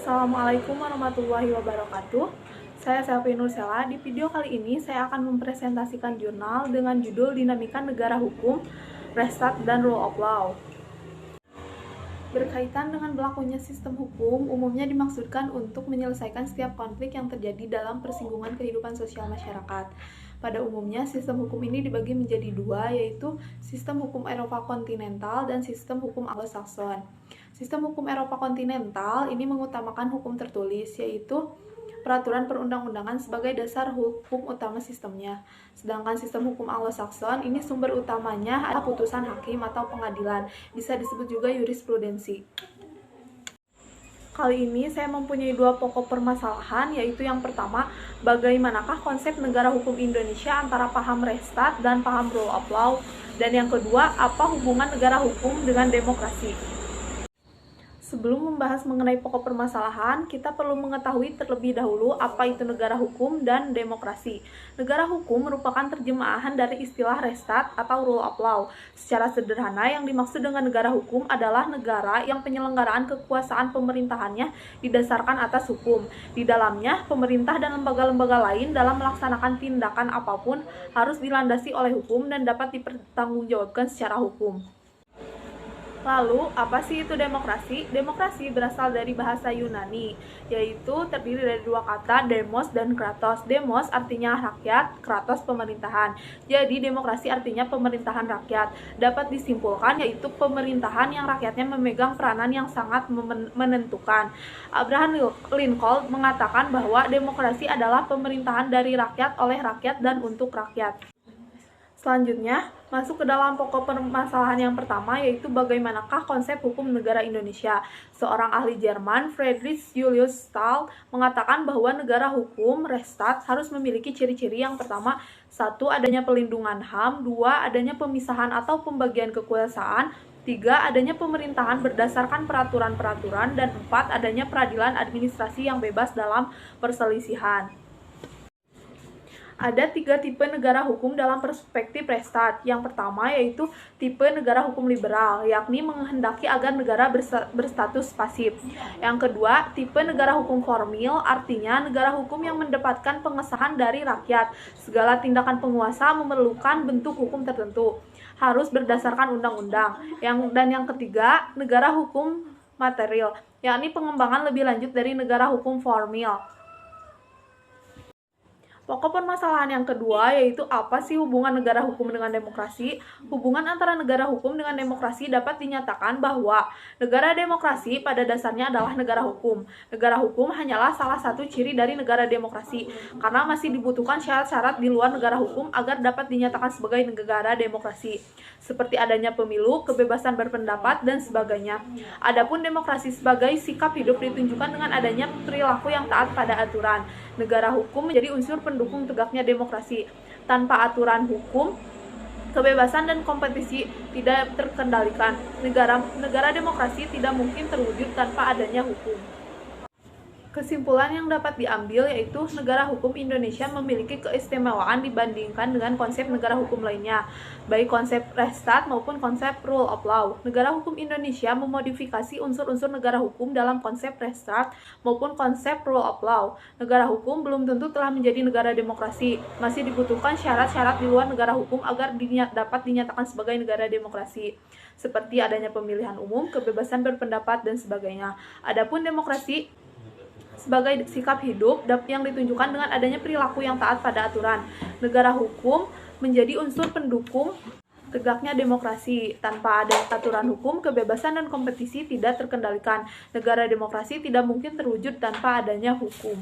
Assalamualaikum warahmatullahi wabarakatuh. Saya Selvi Nursela. Di video kali ini saya akan mempresentasikan jurnal dengan judul Dinamika Negara Hukum, Restart dan Rule of Law. Berkaitan dengan berlakunya sistem hukum, umumnya dimaksudkan untuk menyelesaikan setiap konflik yang terjadi dalam persinggungan kehidupan sosial masyarakat. Pada umumnya, sistem hukum ini dibagi menjadi dua, yaitu sistem hukum Eropa kontinental dan sistem hukum Anglo-Saxon. Sistem hukum Eropa kontinental ini mengutamakan hukum tertulis, yaitu peraturan perundang-undangan sebagai dasar hukum utama sistemnya. Sedangkan sistem hukum Anglo-Saxon ini sumber utamanya adalah putusan hakim atau pengadilan, bisa disebut juga jurisprudensi. Kali ini saya mempunyai dua pokok permasalahan, yaitu yang pertama, bagaimanakah konsep negara hukum Indonesia antara paham Restart dan paham Rule of Law, dan yang kedua, apa hubungan negara hukum dengan demokrasi. Sebelum membahas mengenai pokok permasalahan, kita perlu mengetahui terlebih dahulu apa itu negara hukum dan demokrasi. Negara hukum merupakan terjemahan dari istilah Restart atau Rule of Law. Secara sederhana, yang dimaksud dengan negara hukum adalah negara yang penyelenggaraan kekuasaan pemerintahannya didasarkan atas hukum. Di dalamnya, pemerintah dan lembaga-lembaga lain dalam melaksanakan tindakan apapun harus dilandasi oleh hukum dan dapat dipertanggungjawabkan secara hukum. Lalu, apa sih itu demokrasi? Demokrasi berasal dari bahasa Yunani, yaitu terdiri dari dua kata, demos dan kratos. Demos artinya rakyat, kratos pemerintahan. Jadi, demokrasi artinya pemerintahan rakyat. Dapat disimpulkan yaitu pemerintahan yang rakyatnya memegang peranan yang sangat menentukan. Abraham Lincoln mengatakan bahwa demokrasi adalah pemerintahan dari rakyat, oleh rakyat, dan untuk rakyat. Selanjutnya, masuk ke dalam pokok permasalahan yang pertama, yaitu bagaimanakah konsep hukum negara Indonesia. Seorang ahli Jerman, Friedrich Julius Stahl, mengatakan bahwa negara hukum Restart harus memiliki ciri-ciri yang pertama, 1. Adanya pelindungan HAM, 2. Adanya pemisahan atau pembagian kekuasaan, 3. Adanya pemerintahan berdasarkan peraturan-peraturan, dan 4. Adanya peradilan administrasi yang bebas dalam perselisihan. Ada 3 tipe negara hukum dalam perspektif Restart. Yang pertama yaitu tipe negara hukum liberal, yakni menghendaki agar negara berstatus pasif. Yang kedua, tipe negara hukum formil, artinya negara hukum yang mendapatkan pengesahan dari rakyat. Segala tindakan penguasa memerlukan bentuk hukum tertentu, harus berdasarkan undang-undang. Dan yang ketiga, negara hukum material, yakni pengembangan lebih lanjut dari negara hukum formil. Pokok permasalahan yang kedua yaitu apa sih hubungan negara hukum dengan demokrasi? Hubungan antara negara hukum dengan demokrasi dapat dinyatakan bahwa negara demokrasi pada dasarnya adalah negara hukum. Negara hukum hanyalah salah satu ciri dari negara demokrasi, karena masih dibutuhkan syarat-syarat di luar negara hukum agar dapat dinyatakan sebagai negara demokrasi, seperti adanya pemilu, kebebasan berpendapat, dan sebagainya. Adapun demokrasi sebagai sikap hidup ditunjukkan dengan adanya perilaku yang taat pada aturan. Negara hukum menjadi unsur pendukung tegaknya demokrasi. Tanpa aturan hukum, kebebasan dan kompetisi tidak terkendalikan. Negara demokrasi tidak mungkin terwujud tanpa adanya hukum. Kesimpulan yang dapat diambil yaitu negara hukum Indonesia memiliki keistimewaan dibandingkan dengan konsep negara hukum lainnya, baik konsep Restart maupun konsep Rule of Law. Negara hukum Indonesia memodifikasi unsur-unsur negara hukum dalam konsep Restart maupun konsep Rule of Law. Negara hukum belum tentu telah menjadi negara demokrasi, masih dibutuhkan syarat-syarat di luar negara hukum agar dapat dinyatakan sebagai negara demokrasi, seperti adanya pemilihan umum, kebebasan berpendapat, dan sebagainya. Adapun demokrasi sebagai sikap hidup yang ditunjukkan dengan adanya perilaku yang taat pada aturan. Negara hukum menjadi unsur pendukung tegaknya demokrasi. Tanpa ada aturan hukum, kebebasan dan kompetisi tidak terkendalikan. Negara demokrasi tidak mungkin terwujud tanpa adanya hukum.